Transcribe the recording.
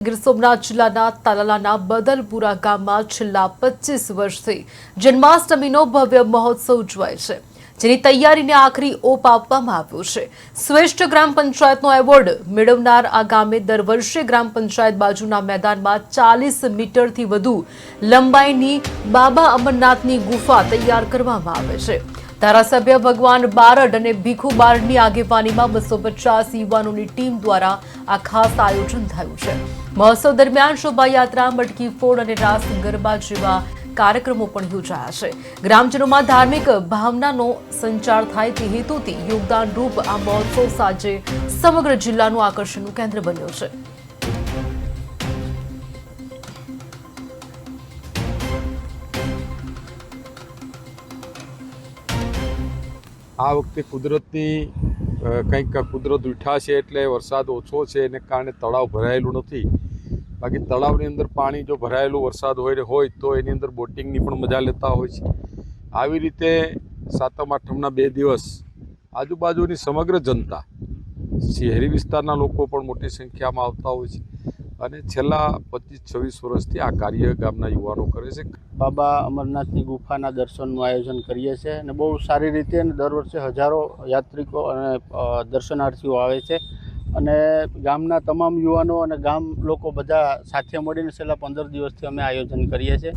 ગીર સોમનાથ જિલ્લાના તાલાલાના બદલપુરા ગામમાં છેલ્લા 25 વર્ષથી જન્માષ્ટમીનો ભવ્ય મહોત્સવ ઉજવાય છે, જેની તૈયારીને આખરી ઓપ આપવામાં આવ્યો છે। શ્રેષ્ઠ ગ્રામ પંચાયતનો એવોર્ડ મેળવનાર આ ગામે દર વર્ષે ગ્રામ પંચાયત બાજુના મેદાનમાં 40 મીટરથી વધુ લંબાઈની બાબા અમરનાથની ગુફા તૈયાર કરવામાં આવે છે। ધારાસભ્ય ભગવાન બારડ અને ભીખુ બારડની આગેવાનીમાં 250 યુવાનોની ટીમ દ્વારા આ ખાસ આયોજન થયું છે। મહોત્સવ દરમિયાન શોભાયાત્રા, મટકી ફોડ અને રાસ ગરબા જેવા કાર્યક્રમો પણ યોજાયા છે। ગ્રામજનોમાં ધાર્મિક ભાવનાનો સંચાર થાય તે હેતુથી યોગદાન રૂપ આ મહોત્સવ આજે સમગ્ર જિલ્લાનું આકર્ષણનું કેન્દ્ર બન્યો છે। આ વખતે કુદરતની કંઈક કુદરત ઉઠા છે એટલે વરસાદ ઓછો છે એને કારણે તળાવ ભરાયેલું નથી। બાકી તળાવની અંદર પાણી જો ભરાયેલું વરસાદ હોય તો એની અંદર બોટિંગની પણ મજા લેતા હોય છે। આવી રીતે સાતમ આઠમના 2 દિવસ આજુબાજુની સમગ્ર જનતા, શહેરી વિસ્તારના લોકો પણ મોટી સંખ્યામાં આવતા હોય છે અને છેલ્લા 25-26 વર્ષથી આ કાર્ય ગામના યુવાનો કરે છે। બાબા અમરનાથની ગુફાના દર્શનનું આયોજન કરીએ છીએ અને બહુ સારી રીતે અને દર વર્ષે હજારો યાત્રિકો અને દર્શનાર્થીઓ આવે છે અને ગામના તમામ યુવાનો અને ગામ લોકો બધા સાથે મળીને છેલ્લા 15 દિવસથી અમે આયોજન કરીએ છીએ।